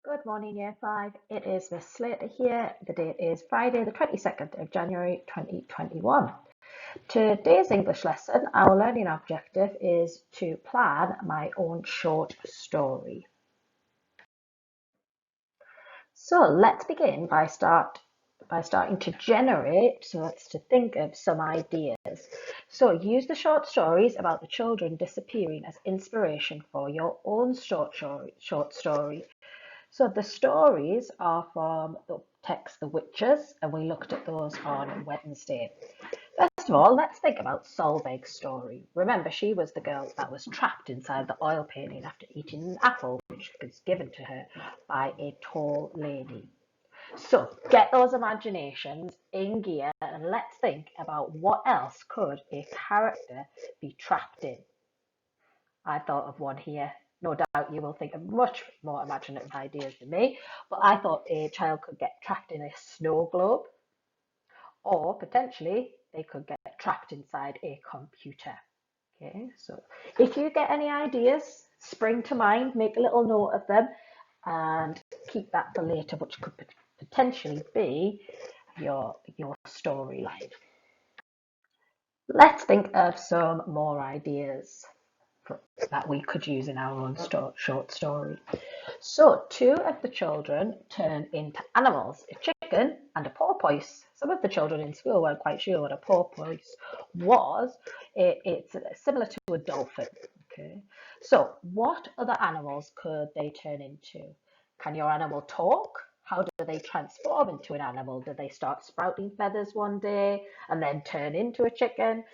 Good morning, Year 5. It is Miss Slater here. The date is Friday, the 22nd of January 2021. Today's English lesson, our learning objective is to plan my own short story. So let's begin by starting to generate, so that's to think of some ideas. So use the short stories about the children disappearing as inspiration for your own short story. So the stories are from the text The Witches, and we looked at those on Wednesday. First of all, let's think about Solveig's story. Remember, she was the girl that was trapped inside the oil painting after eating an apple which was given to her by a tall lady. So get those imaginations in gear and let's think about what else could a character be trapped in. I thought of one here. No doubt you will think of much more imaginative ideas than me, but I thought a child could get trapped in a snow globe, or potentially they could get trapped inside a computer. Okay, so if you get any ideas, spring to mind, make a little note of them, and keep that for later, which could potentially be your storyline. Let's think of some more ideas that we could use in our own short story. So two of the children turn into animals, a chicken and a porpoise. Some of the children in school weren't quite sure what a porpoise was. It's similar to a dolphin. Okay. So what other animals could they turn into? Can your animal talk? How do they transform into an animal? Do they start sprouting feathers one day and then turn into a chicken?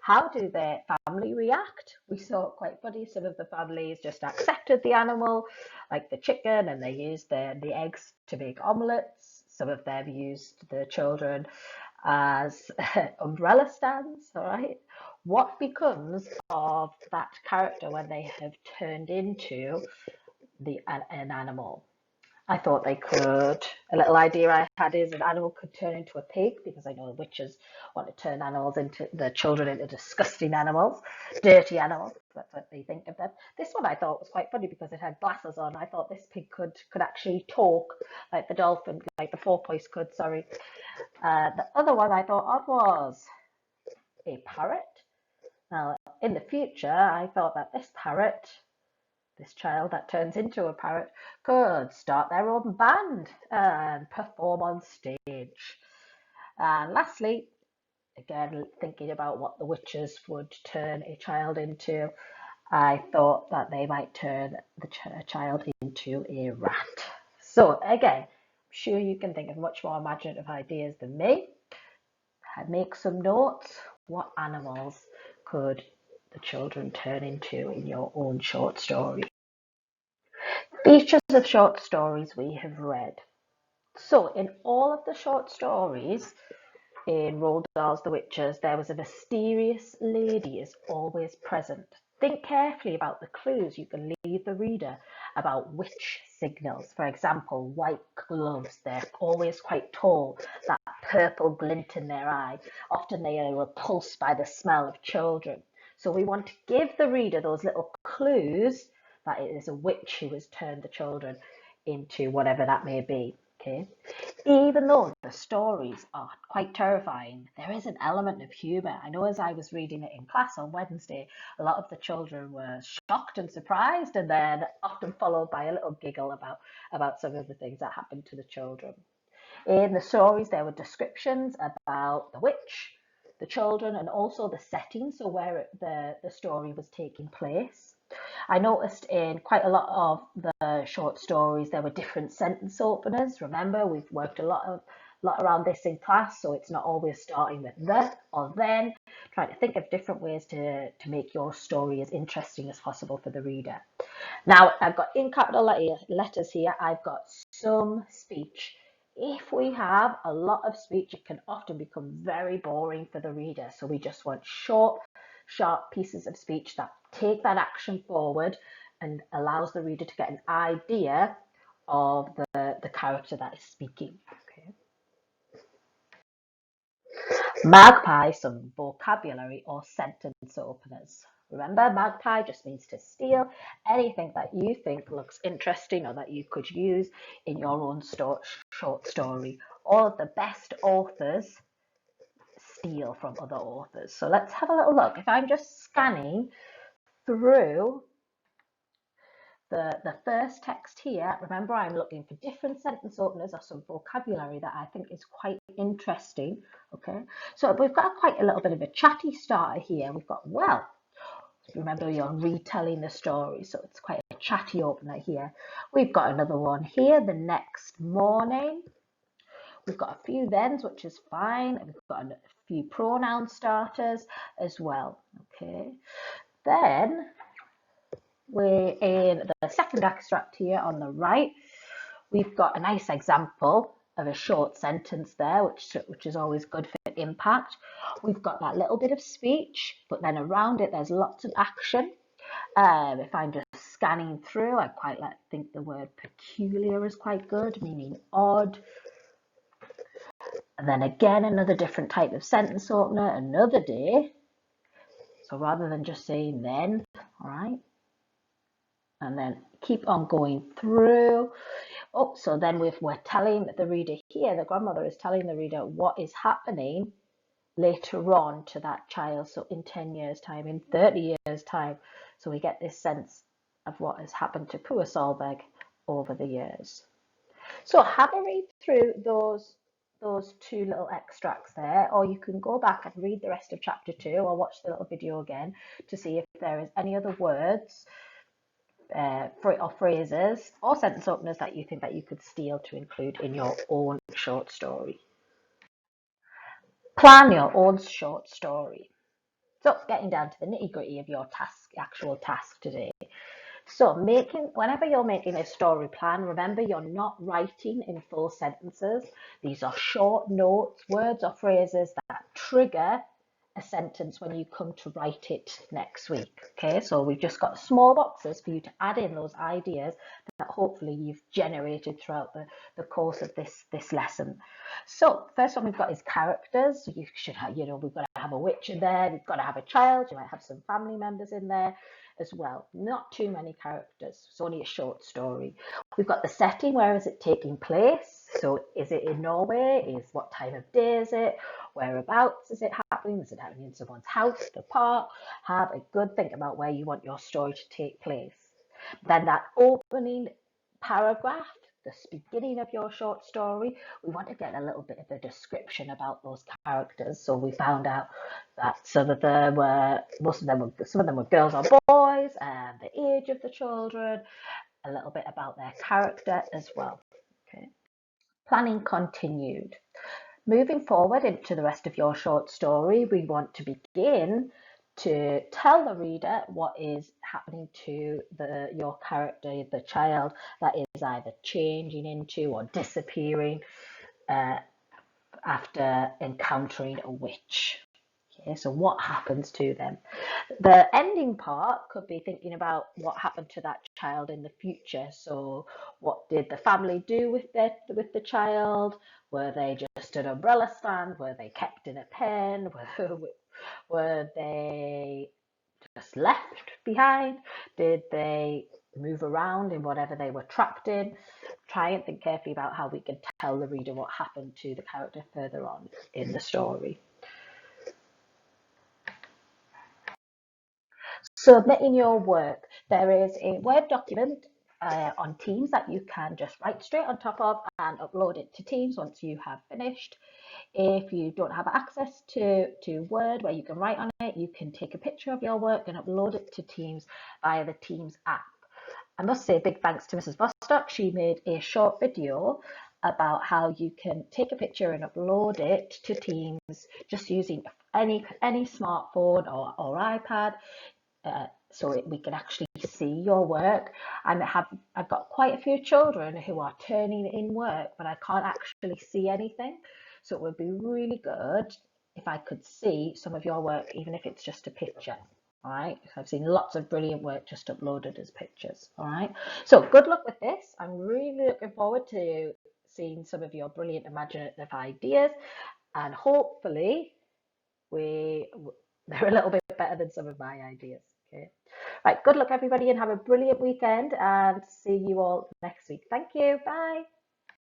How do their family react? We saw it quite funny. Some of the families just accepted the animal, like the chicken, and they used the eggs to make omelets. Some of them used the children as umbrella stands, all right? What becomes of that character when they have turned into an animal? I thought they could. A little idea I had is an animal could turn into a pig because I know the witches want to turn the children into disgusting animals, dirty animals. That's what they think of them. This one I thought was quite funny because it had glasses on. I thought this pig could actually talk like the dolphin, like the porpoise could. Sorry. The other one I thought of was a parrot. Now, in the future, I thought that this child that turns into a parrot could start their own band and perform on stage. And lastly, again, thinking about what the witches would turn a child into, I thought that they might turn the child into a rat. So again, I'm sure you can think of much more imaginative ideas than me. Make some notes. What animals could the children turn into in your own short story? Features of short stories we have read. So, in all of the short stories in Roald Dahl's The Witches, there was a mysterious lady is always present. Think carefully about the clues you can leave the reader about witch signals. For example, white gloves, they're always quite tall, that purple glint in their eye. Often they are repulsed by the smell of children. So we want to give the reader those little clues that it is a witch who has turned the children into whatever that may be. Okay. Even though the stories are quite terrifying, there is an element of humour. I know as I was reading it in class on Wednesday, a lot of the children were shocked and surprised, and then often followed by a little giggle about some of the things that happened to the children. In the stories, there were descriptions about the witch, the children, and also the setting, so where the story was taking place. I noticed in quite a lot of the short stories there were different sentence openers. Remember, we've worked a lot around this in class, so it's not always starting with the or then. Trying to think of different ways to make your story as interesting as possible for the reader. Now, I've got in capital letters here, I've got some speech. If we have a lot of speech, it can often become very boring for the reader. So we just want short, sharp pieces of speech that take that action forward and allows the reader to get an idea of the character that is speaking. Okay. Magpie, some vocabulary or sentence openers. Remember, magpie just means to steal. Anything that you think looks interesting or that you could use in your own short story. All of the best authors steal from other authors. So let's have a little look. If I'm just scanning through the first text here, remember I'm looking for different sentence openers or some vocabulary that I think is quite interesting. Okay, so we've got quite a little bit of a chatty starter here. We've got well. Remember, you're retelling the story, so it's quite a chatty opener here. We've got another one here, the next morning. We've got a few thens, which is fine. We've got a few pronoun starters as well. Okay, then we're in the second extract here on the right. We've got a nice example of a short sentence there, which is always good for impact. We've got that little bit of speech, but then around it there's lots of action. If I'm just scanning through, I quite think the word peculiar is quite good, meaning odd. And then again, another different type of sentence opener, another day. So rather than just saying then, all right, and then keep on going through. Oh, so then we're telling the reader here, the grandmother is telling the reader what is happening later on to that child. So in 10 years time, in 30 years time. So we get this sense of what has happened to poor Solveig over the years. So have a read through those two little extracts there, or you can go back and read the rest of chapter 2 or watch the little video again to see if there is any other words or phrases or sentence openers that you think that you could steal to include in your own short story. Plan your own short story. So getting down to the nitty-gritty of your actual task today. So whenever you're making a story plan, remember you're not writing in full sentences. These are short notes, words or phrases that trigger a sentence when you come to write it next week. Okay, so we've just got small boxes for you to add in those ideas that hopefully you've generated throughout the course of this lesson. So first one we've got is characters. So you should have, we've got to have a witch in there, we've got to have a child, you might have some family members in there as well. Not too many characters. It's only a short story. We've got the setting. Where is it taking place? So is it in Norway? What time of day is it? Whereabouts is it happening? Is it happening in someone's house, the park? Have a good think about where you want your story to take place. Then that opening paragraph, the beginning of your short story, we want to get a little bit of a description about those characters. So we found out that some of them were girls or boys, and the age of the children, a little bit about their character as well. Okay. Planning continued. Moving forward into the rest of your short story, we want to begin to tell the reader what is happening to your character, the child that is either changing into or disappearing after encountering a witch. Okay, so what happens to them? The ending part could be thinking about what happened to that child in the future. So what did the family do with the child? Were they just an umbrella stand? Were they kept in a pen? Were they just left behind? Did they move around in whatever they were trapped in? Try and think carefully about how we can tell the reader what happened to the character further on in the story. Submitting your work. There is a Word document on Teams that you can just write straight on top of and upload it to Teams once you have finished. If you don't have access to Word where you can write on it, you can take a picture of your work and upload it to Teams via the Teams app. I must say big thanks to Mrs. Bostock. She made a short video about how you can take a picture and upload it to Teams just using any smartphone or iPad. So we can actually see your work. And I've got quite a few children who are turning in work, but I can't actually see anything. So it would be really good if I could see some of your work, even if it's just a picture. All right, I've seen lots of brilliant work just uploaded as pictures. All right, so good luck with this. I'm really looking forward to seeing some of your brilliant imaginative ideas, and hopefully they're a little bit better than some of my ideas. Okay. Right, good luck everybody and have a brilliant weekend and see you all next week. Thank you. Bye.